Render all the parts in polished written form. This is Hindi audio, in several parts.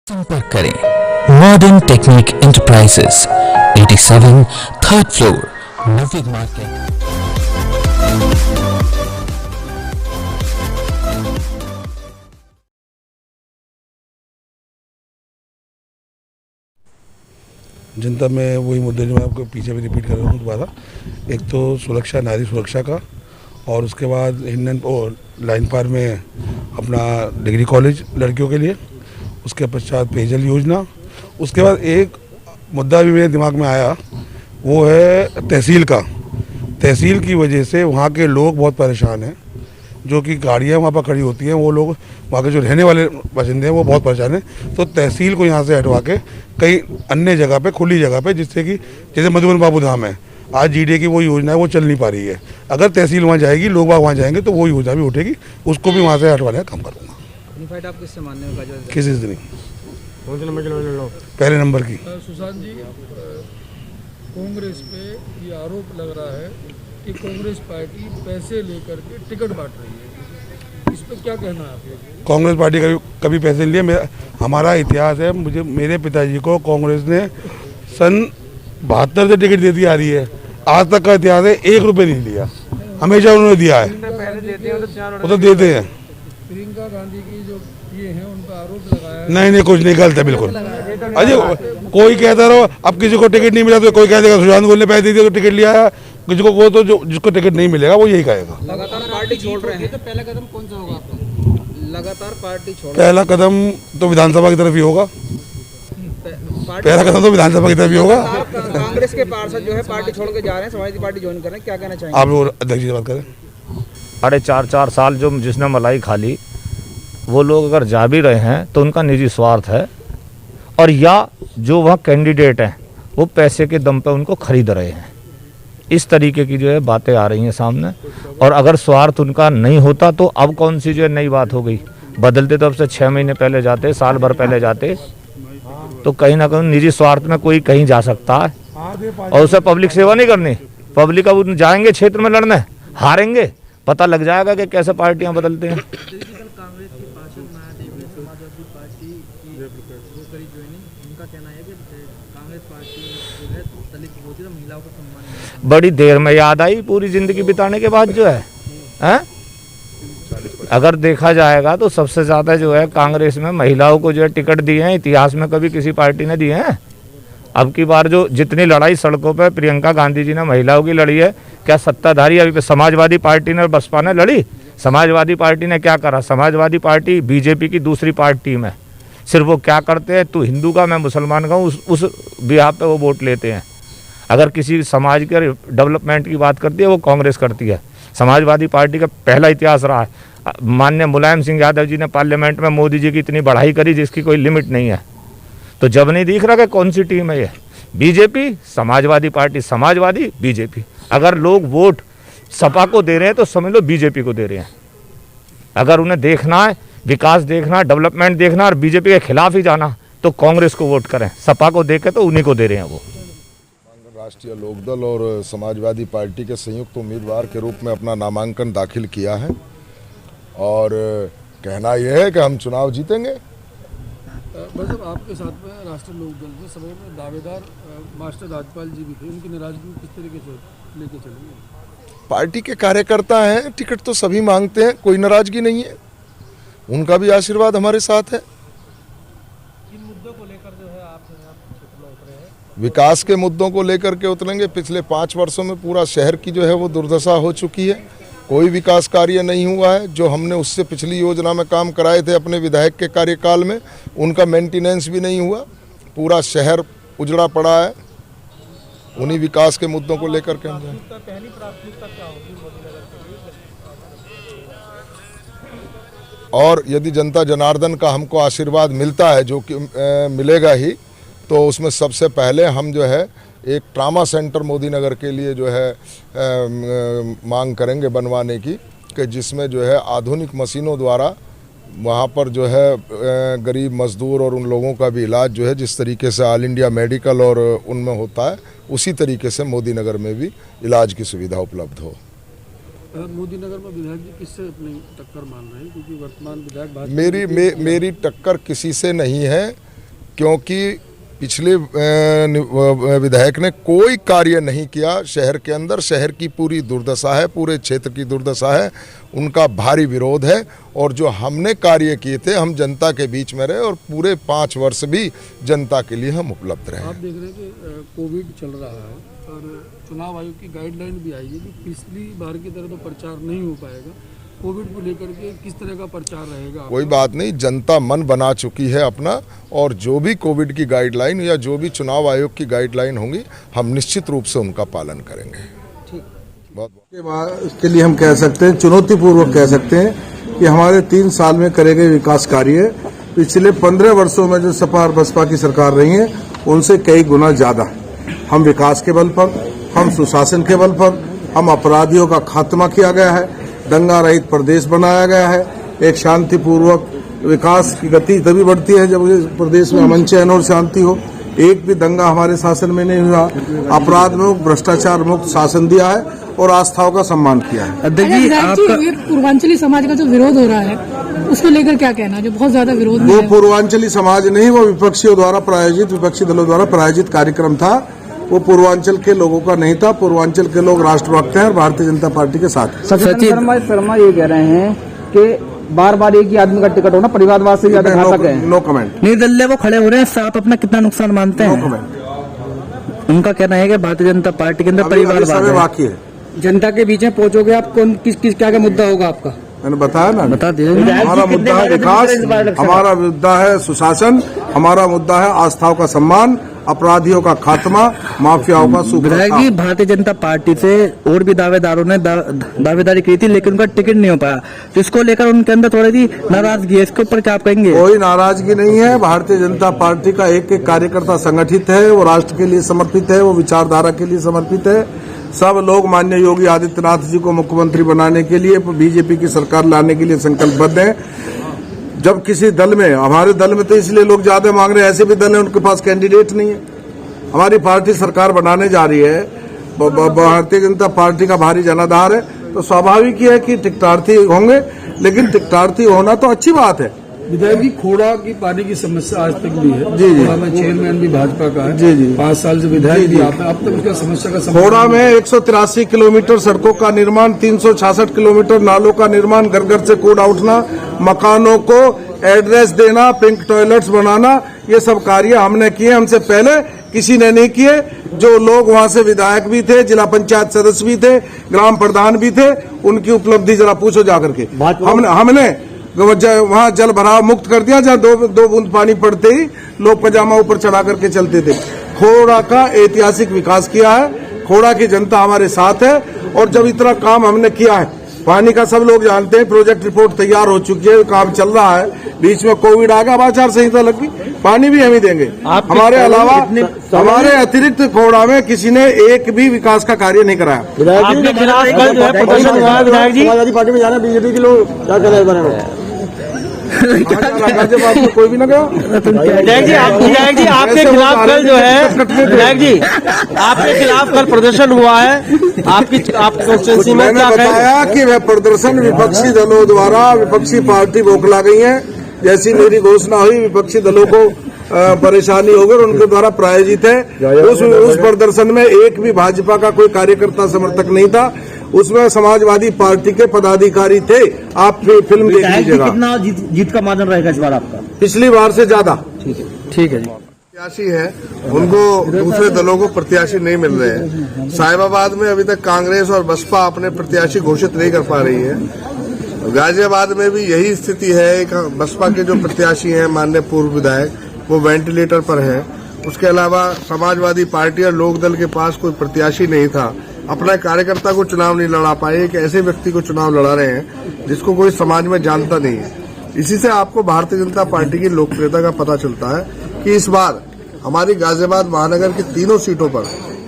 संपर्क करें modern technique enterprises 87 third floor Navyug market. जनता में वही मुद्दे जो मैं आपको पीछे भी रिपीट कर रहा हूँ दोबारा। एक तो सुरक्षा, नारी सुरक्षा का, और उसके बाद हिंडन और लाइन पार में अपना डिग्री कॉलेज लड़कियों के लिए, उसके पश्चात पेयजल योजना। उसके बाद एक मुद्दा भी मेरे दिमाग में आया, वो है तहसील का। तहसील की वजह से वहाँ के लोग बहुत परेशान हैं, जो कि गाड़ियाँ वहाँ पर खड़ी होती हैं, वो लोग वहाँ के जो रहने वाले बाशिंदे हैं वो बहुत परेशान हैं। तो तहसील को यहाँ से हटवा के कई अन्य जगह पे, खुली जगह पे, जिससे कि जैसे मधुबन बाबू धाम है, आज जीडीए की वो योजना है वो चल नहीं पा रही है। अगर तहसील वहाँ जाएगी, लोग वहाँ जाएंगे तो वो योजना भी उठेगी, उसको भी वहाँ से हटवाने का काम करूँगा। आप किससे मानने में किसी से नहीं, कौन से नंबर की लड़ लो? पहले नंबर की। सुशांत जी, कांग्रेस पे ये आरोप लग रहा है कि कांग्रेस पार्टी पैसे लेकर के टिकट बांट रही है, इस पर क्या कहना है आप? कांग्रेस पार्टी कभी पैसे नहीं लिए। हमारा इतिहास है, मेरे पिताजी को कांग्रेस ने सन 72 से टिकट देती आ रही है, आज तक का इतिहास है, 1 रुपये नहीं लिया, हमेशा उन्होंने दिया है, वो तो देते हैं। प्रियंका गांधी की जो ये हैं उन पर आरोप लगाया है। नहीं, कुछ नहीं, गलत है बिल्कुल। अजय कोई कहता रहो, अब किसी को टिकट नहीं मिला तो कोई कह देगा सुशांत गोल ने पैसे दिए तो टिकट लिया है, किसी को वो तो जो जिसको टिकट नहीं मिलेगा वो यही कहेगा। लगातार पार्टी छोड़ रहे हैं, तो पहला कदम कौन सा होगा आपका? लगातार पार्टी छोड़, पहला कदम तो विधानसभा की तरफ ही होगा। पहला कदम तो विधानसभा की तरफ ही होगा। कांग्रेस के पार्षद जो है पार्टी छोड़ के जा रहे हैं, समाजवादी पार्टी ज्वाइन कर रहे हैं, क्या कहना चाहेंगे आप लोग अध्यक्ष जी से बात करें। 4.5 साल जो जिसने मलाई खा ली, वो लोग अगर जा भी रहे हैं तो उनका निजी स्वार्थ है, और या जो वहाँ कैंडिडेट हैं वो पैसे के दम पे उनको खरीद रहे हैं। इस तरीके की जो है बातें आ रही हैं सामने, और अगर स्वार्थ उनका नहीं होता तो अब कौन सी जो है नई बात हो गई? बदलते तो अब से 6 महीने पहले जाते, साल भर पहले जाते, तो कहीं ना कहीं निजी स्वार्थ में कोई कहीं जा सकता है, और उसे पब्लिक सेवा नहीं करनी। पब्लिक अब जाएंगे क्षेत्र में लड़ने, हारेंगे, पता लग जाएगा कि कैसे पार्टियां बदलते हैं। बड़ी देर में याद आई, पूरी जिंदगी बिताने के बाद जो है, हैं? अगर देखा जाएगा तो सबसे ज़्यादा जो है कांग्रेस में महिलाओं को जो है टिकट दिए हैं, इतिहास में कभी किसी पार्टी ने दिए हैं। अब की बार जो जितनी लड़ाई सड़कों पे प्रियंका गांधी जी ने महिलाओं की लड़ी है, क्या सत्ताधारी अभी समाजवादी पार्टी ने, बसपा ने लड़ी? समाजवादी पार्टी ने क्या करा? समाजवादी पार्टी बीजेपी की दूसरी पार्टी में, सिर्फ वो क्या करते हैं, तू हिंदू का मैं मुसलमान का हूँ, उस बिहार पे वो वोट लेते हैं। अगर किसी समाज के डेवलपमेंट की बात करती है वो कांग्रेस करती है। समाजवादी पार्टी का पहला इतिहास रहा है, माननीय मुलायम सिंह यादव जी ने पार्लियामेंट में मोदी जी की इतनी बढ़ाई करी जिसकी कोई लिमिट नहीं है। तो जब नहीं दिख रहा कि कौन सी टीम है ये? BJP, Samajwadi party, Samajwadi, BJP. अगर लोग वोट सपा को दे रहे हैं तो समझ लो बीजेपी को दे रहे हैं। अगर उन्हें देखना है, विकास देखना, डेवलपमेंट देखना, और बीजेपी के खिलाफ ही जाना, तो कांग्रेस को वोट करें। सपा को देखे तो उन्हीं को दे रहे हैं वो। राष्ट्रीय लोकदल और समाजवादी पार्टी के संयुक्त उम्मीदवार के रूप में अपना नामांकन दाखिल किया है, और कहना यह है कि हम चुनाव जीतेंगे। बस अब आपके साथ में राष्ट्रीय लोकदल के समय में दावेदार मास्टर राजपाल जी भी थे, उनकी नाराजगी किस तरीके से लेके चलेंगे? पार्टी के कार्यकर्ता हैं, टिकट तो सभी मांगते हैं, कोई नाराजगी नहीं है, उनका भी आशीर्वाद हमारे साथ है। किन मुद्दों को लेकर जो है आप उतरे हैं? विकास के मुद्दों को लेकर के उतरेंगे। पिछले 5 वर्षों में पूरा शहर की जो है वो दुर्दशा हो चुकी है, कोई विकास कार्य नहीं हुआ है। जो हमने उससे पिछली योजना में काम कराए थे अपने विधायक के कार्यकाल में, उनका मेंटेनेंस भी नहीं हुआ, पूरा शहर उजड़ा पड़ा है। उन्हीं विकास के मुद्दों को लेकर के हम जाएं। पहली प्राथमिकता क्या होगी मोदी नगर के लिए? और यदि जनता जनार्दन का हमको आशीर्वाद मिलता है, जो कि मिलेगा ही, तो उसमें सबसे पहले हम जो है एक ट्रामा सेंटर मोदी नगर के लिए जो है मांग करेंगे बनवाने की, कि जिसमें जो है आधुनिक मशीनों द्वारा वहाँ पर जो है गरीब मजदूर और उन लोगों का भी इलाज जो है जिस तरीके से ऑल इंडिया मेडिकल और उनमें होता है, उसी तरीके से मोदी नगर में भी इलाज की सुविधा उपलब्ध हो। मोदी नगर में विधायक जी किससे अपनी टक्कर मान रहे हैं? क्योंकि वर्तमान विधायक मेरी टक्कर किसी से नहीं है। क्योंकि पिछले विधायक ने कोई कार्य नहीं किया शहर के अंदर। शहर की पूरी दुर्दशा है, पूरे क्षेत्र की दुर्दशा है, उनका भारी विरोध है। और जो हमने कार्य किए थे, हम जनता के बीच में रहे और पूरे 5 वर्ष भी जनता के लिए हम उपलब्ध रहे। आप देख रहे हैं कि कोविड चल रहा है और चुनाव आयोग की गाइडलाइन भी आई है कि पिछली बार की तरह तो प्रचार नहीं हो पाएगा। कोविड को लेकर के किस तरह का प्रचार रहेगा? कोई बात नहीं, जनता मन बना चुकी है अपना, और जो भी कोविड की गाइडलाइन या जो भी चुनाव आयोग की गाइडलाइन होंगी, हम निश्चित रूप से उनका पालन करेंगे। इसके लिए हम कह सकते हैं, चुनौतीपूर्वक कह सकते हैं कि हमारे 3 साल में करे गए विकास कार्य पिछले 15 वर्षों में जो सपा और बसपा की सरकार रही है उनसे कई गुना ज्यादा। हम विकास के बल पर, हम सुशासन के बल पर, हम अपराधियों का खात्मा किया गया है, दंगा रहित प्रदेश बनाया गया है। एक शांतिपूर्वक विकास की गति तभी बढ़ती है जब प्रदेश में अमन चैन और शांति हो। एक भी दंगा हमारे शासन में नहीं हुआ। अपराध मुक्त, भ्रष्टाचार मुक्त शासन दिया है और आस्थाओं का सम्मान किया है। पूर्वांचली समाज का जो विरोध हो रहा है उसको लेकर क्या कहना है? जो बहुत ज्यादा विरोध वो पूर्वांचली समाज नहीं, वो विपक्षियों द्वारा प्रायोजित, विपक्षी दलों द्वारा प्रायोजित कार्यक्रम था। वो पूर्वांचल के लोगों का नहीं था। पूर्वांचल के लोग राष्ट्रभक्त हैं और भारतीय जनता पार्टी के साथ। सचिन शर्मा ये कह रहे हैं कि बार बार एक ही आदमी का टिकट होना परिवारवाद से ज्यादा घातक है। No comment. निर्दलीय वो खड़े हो रहे हैं, आप अपना कितना नुकसान मानते हैं? No comment. उनका कहना है कि भारतीय जनता पार्टी के अंदर परिवारवाद बाकी है। जनता के बीच में पहुंचोगे आप, कौन किस क्या मुद्दा होगा आपका? मैंने बताया ना, बता दीजिए। हमारा मुद्दा है विकास, हमारा मुद्दा है सुशासन, हमारा मुद्दा है आस्थाओं का सम्मान, अपराधियों का खात्मा, माफियाओं का विधायक जी, भारतीय जनता पार्टी से और भी दावेदारों ने दावेदारी की थी लेकिन उनका टिकट नहीं हो पाया, तो इसको लेकर उनके अंदर थोड़ी सी नाराजगी है। इसके ऊपर क्या आप कहेंगे? कोई नाराजगी नहीं है। भारतीय जनता पार्टी का एक एक कार्यकर्ता संगठित है, वो राष्ट्र के लिए समर्पित है, वो विचारधारा के लिए समर्पित है। सब लोग माननीय योगी आदित्यनाथ जी को मुख्यमंत्री बनाने के लिए, बीजेपी की सरकार लाने के लिए संकल्पबद्ध है। जब किसी दल में, हमारे दल में तो इसलिए लोग ज्यादा मांग रहे हैं, ऐसे भी दल है उनके पास कैंडिडेट नहीं है। हमारी पार्टी सरकार बनाने जा रही है, भारतीय जनता पार्टी का भारी जनाधार है, तो स्वाभाविक ही है कि टिकटार्थी होंगे, लेकिन टिकटार्थी होना तो अच्छी बात है। विधायक जी, खोड़ा की पानी की समस्या आज तक भी है। जी जी। खोड़ा में चेयरमैन भी भाजपा का है। जी जी। 5 साल से विधायक भी आप अब तक उसका समस्या का समाधान? खोड़ा में 183 किलोमीटर सड़कों का निर्माण, 366 किलोमीटर नालों का निर्माण, घर घर से कूड़ा उठना, मकानों को एड्रेस देना, पिंक टॉयलेट्स बनाना, ये सब कार्य हमने किए। हमसे पहले किसी ने नहीं किए। जो लोग वहां से विधायक भी थे, जिला पंचायत सदस्य भी थे, ग्राम प्रधान भी थे, उनकी उपलब्धि जरा पूछो जाकर के। हमने वहाँ जल भराव मुक्त कर दिया, जहाँ दो बूंद पानी पड़ते ही लोग पजामा ऊपर चढ़ा करके चलते थे। खोड़ा का ऐतिहासिक विकास किया है, खोड़ा की जनता हमारे साथ है। और जब इतना काम हमने किया है, पानी का सब लोग जानते हैं, प्रोजेक्ट रिपोर्ट तैयार हो चुकी है, काम चल रहा है। बीच में कोविड आ गया, अब आचार संहिता लग गई, पानी भी हम ही देंगे। हमारे अलावा हमारे अतिरिक्त खोड़ा में किसी ने एक भी विकास का कार्य नहीं कराया। आपके खिलाफ कल जो है प्रदर्शन हुआ है विधायक जी, समाजवादी पार्टी में जाना, बीजेपी के लोग क्या कर रहे हैं बारे में? कोई भी ना गया। विधायक जी, आपके खिलाफ कल जो है, विधायक जी आपके खिलाफ कल प्रदर्शन हुआ है आपकी कॉन्स्टिट्यूंसी में, मैंने बताया कि वह प्रदर्शन विपक्षी दलों द्वारा, विपक्षी पार्टी बौखला गई है। जैसी मेरी घोषणा हुई, विपक्षी दलों को परेशानी होगी और उनके द्वारा प्रायोजित है। उस प्रदर्शन में एक भी भाजपा का कोई कार्यकर्ता समर्थक नहीं था, उसमें समाजवादी पार्टी के पदाधिकारी थे। आप फिल्म देख लीजिएगा। कितना जीत का मार्जिन रहेगा इस बार आपका? पिछली बार से ज्यादा। ठीक है जी। प्रत्याशी है, उनको दूसरे दलों को प्रत्याशी नहीं मिल रहे हैं। साहिबाबाद में अभी तक कांग्रेस और बसपा अपने प्रत्याशी घोषित नहीं कर पा रही है। गाजियाबाद में भी यही स्थिति है। बसपा के जो प्रत्याशी हैं, माननीय पूर्व विधायक, वो वेंटिलेटर पर हैं। उसके अलावा समाजवादी पार्टी और लोकदल के पास कोई प्रत्याशी नहीं था, अपना कार्यकर्ता को चुनाव नहीं लड़ा पाए। एक ऐसे व्यक्ति को चुनाव लड़ा रहे हैं जिसको कोई समाज में जानता नहीं है। इसी से आपको भारतीय जनता पार्टी की लोकप्रियता का पता चलता है कि इस बार हमारी गाजियाबाद महानगर की तीनों सीटों पर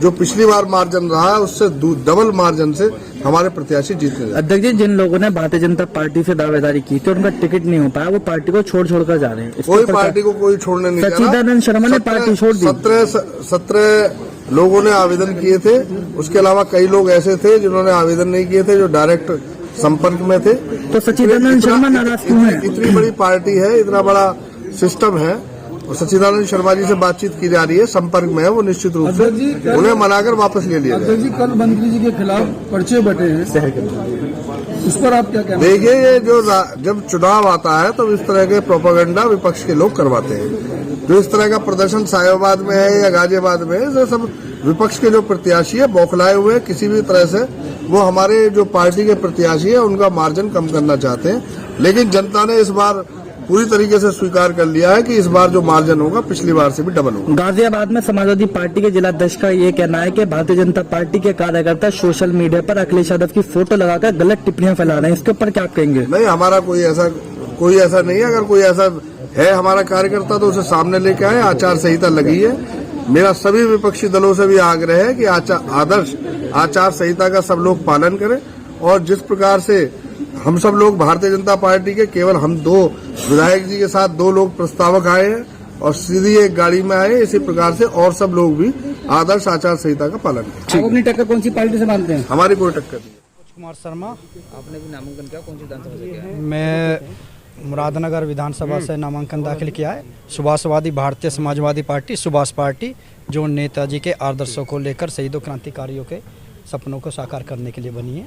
जो पिछली बार मार्जिन रहा है, उससे डबल मार्जिन से हमारे प्रत्याशी जीतने। अध्यक्ष जी, जिन लोगों ने भारतीय जनता पार्टी से दावेदारी की थी, उनका टिकट नहीं हो पाया, वो पार्टी को छोड़ जा रहे हैं। कोई पार्टी को कोई छोड़ने नहीं। सच्चिदानंद शर्मा ने पार्टी छोड़ दी। 17 लोगों ने आवेदन किए थे। उसके अलावा कई लोग ऐसे थे जिन्होंने आवेदन नहीं किए थे, जो डायरेक्ट संपर्क में थे। तो सच्चिदानंद शर्मा नाराज क्यों है? इतनी बड़ी पार्टी है, इतना बड़ा सिस्टम है, और सच्चिदानंद शर्मा जी से बातचीत की जा रही है, संपर्क में है वो, निश्चित रूप से उन्हें मनाकर वापस ले लिया अध्यक्ष जी, कल मंत्री जी के खिलाफ पर्चे बटे हैं शहर के, उस पर आप क्या कहना? देखिए, ये जो जब चुनाव आता है तो इस तरह के प्रोपेगेंडा विपक्ष के लोग करवाते हैं। जो इस तरह का प्रदर्शन साहिबाबाद में है या गाजियाबाद में है, ये सब विपक्ष के जो प्रत्याशी है बौखलाए हुए किसी भी तरह से वो हमारे जो पार्टी के प्रत्याशी है उनका मार्जिन कम करना चाहते हैं। लेकिन जनता ने इस बार पूरी तरीके से स्वीकार कर लिया है कि इस बार जो मार्जिन होगा पिछली बार से भी डबल होगा। गाजियाबाद में समाजवादी पार्टी के जिला अध्यक्ष का ये कहना है कि भारतीय जनता पार्टी के कार्यकर्ता सोशल मीडिया पर अखिलेश यादव की फोटो लगाकर गलत टिप्पणियां फैला रहे हैं, इसके ऊपर क्या आप कहेंगे? नहीं, हमारा कोई ऐसा नहीं है। अगर कोई ऐसा है हमारा कार्यकर्ता तो उसे सामने लेके आए। आचार संहिता लगी है। मेरा सभी विपक्षी दलों से भी आग्रह है कि आदर्श आचार संहिता का सब लोग पालन करें। और जिस प्रकार से हम सब लोग भारतीय जनता पार्टी के केवल हम 2 विधायक जी के साथ 2 लोग प्रस्तावक आए हैं और सीधी एक गाड़ी में आए, इसी प्रकार से और सब लोग भी आदर्श आचार संहिता का पालन करें। आप अपनी टक्कर कौन सी पार्टी से मानते हैं? हमारी कोई टक्कर नहीं। कुमार शर्मा। आपने भी नामांकन किया, कौन सी विधानसभा से किया? मैं मुरादनगर विधानसभा से नामांकन दाखिल किया है। सुभाषवादी भारतीय समाजवादी पार्टी, सुभाष पार्टी, जो नेताजी के आदर्शों को लेकर शहीदों क्रांतिकारियों के सपनों को साकार करने के लिए बनी है।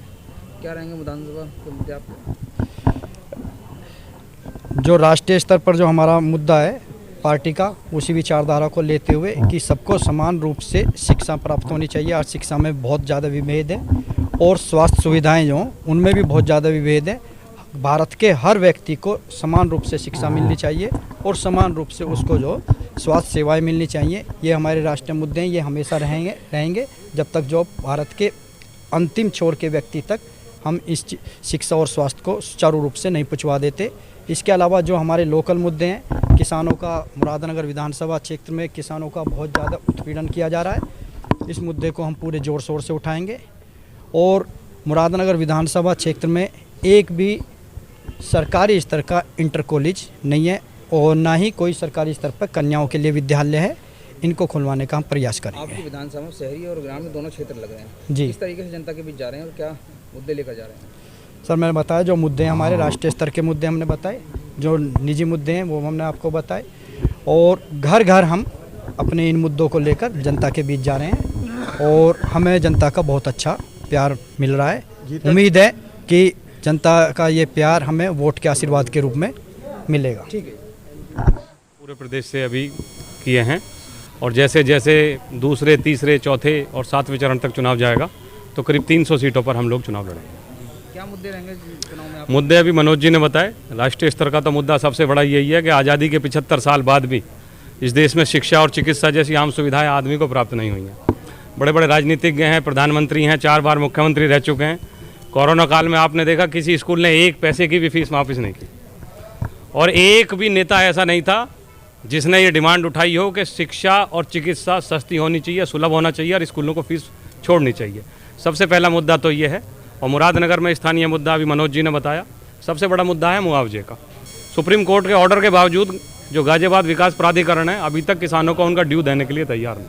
क्या रहेंगे विधानसभा के मुद्दे आपके? जो राष्ट्रीय स्तर पर जो हमारा मुद्दा है पार्टी का, उसी विचारधारा को लेते हुए कि सबको समान रूप से शिक्षा प्राप्त होनी चाहिए। आज शिक्षा में बहुत ज़्यादा विभेद है और स्वास्थ्य सुविधाएं जो उनमें भी बहुत ज़्यादा विभेद है। भारत के हर व्यक्ति को समान रूप से शिक्षा मिलनी चाहिए और समान रूप से उसको जो स्वास्थ्य सेवाएं मिलनी चाहिए। ये हमारे राष्ट्रीय मुद्दे हैं, ये हमेशा रहेंगे जब तक जो भारत के अंतिम छोर के व्यक्ति तक हम इस शिक्षा और स्वास्थ्य को सुचारू रूप से नहीं पहुंचवा देते। इसके अलावा जो हमारे लोकल मुद्दे हैं, किसानों का मुरादनगर विधानसभा क्षेत्र में किसानों का बहुत ज़्यादा उत्पीड़न किया जा रहा है। इस मुद्दे को हम पूरे ज़ोर शोर से उठाएंगे। और मुरादनगर विधानसभा क्षेत्र में एक भी सरकारी स्तर का इंटर कॉलेज नहीं है और ना ही कोई सरकारी स्तर पर कन्याओं के लिए विद्यालय है। इनको खुलवाने का हम प्रयास करेंगे। आपकी विधानसभा में शहरी और ग्रामीण दोनों क्षेत्र लग रहे हैं जी। किस तरीके से जनता के बीच जा रहे हैं और क्या मुद्दे लेकर जा रहे हैं? सर, मैंने बताया जो मुद्दे हमारे राष्ट्रीय स्तर के मुद्दे हमने बताए, जो निजी मुद्दे हैं वो हमने आपको बताए, और घर घर हम अपने इन मुद्दों को लेकर जनता के बीच जा रहे हैं और हमें जनता का बहुत अच्छा प्यार मिल रहा है। उम्मीद है कि जनता का ये प्यार हमें वोट के आशीर्वाद के रूप में मिलेगा। ठीक है। पूरे प्रदेश से अभी किए हैं और जैसे जैसे दूसरे, तीसरे, चौथे और 7वें चरण तक चुनाव जाएगा तो करीब 300 सीटों पर हम लोग चुनाव लड़ेंगे। क्या मुद्दे रहेंगे चुनाव में? मुद्दे अभी मनोज जी ने बताए। राष्ट्रीय स्तर का तो मुद्दा सबसे बड़ा यही है कि आज़ादी के 75 साल बाद भी इस देश में शिक्षा और चिकित्सा जैसी आम सुविधाएं आदमी को प्राप्त नहीं हुई हैं। बड़े बड़े राजनीतिज्ञ हैं, प्रधानमंत्री हैं, 4 बार मुख्यमंत्री रह चुके हैं। कोरोना काल में आपने देखा किसी स्कूल ने 1 पैसे की भी फीस वापस नहीं की और एक भी नेता ऐसा नहीं था जिसने ये डिमांड उठाई हो कि शिक्षा और चिकित्सा सस्ती होनी चाहिए, सुलभ होना चाहिए और स्कूलों को फीस छोड़नी चाहिए। सबसे पहला मुद्दा तो ये है। और मुरादनगर में स्थानीय मुद्दा अभी मनोज जी ने बताया, सबसे बड़ा मुद्दा है मुआवजे का। सुप्रीम कोर्ट के ऑर्डर के बावजूद जो गाजियाबाद विकास प्राधिकरण है अभी तक किसानों को उनका ड्यू देने के लिए तैयार नहीं।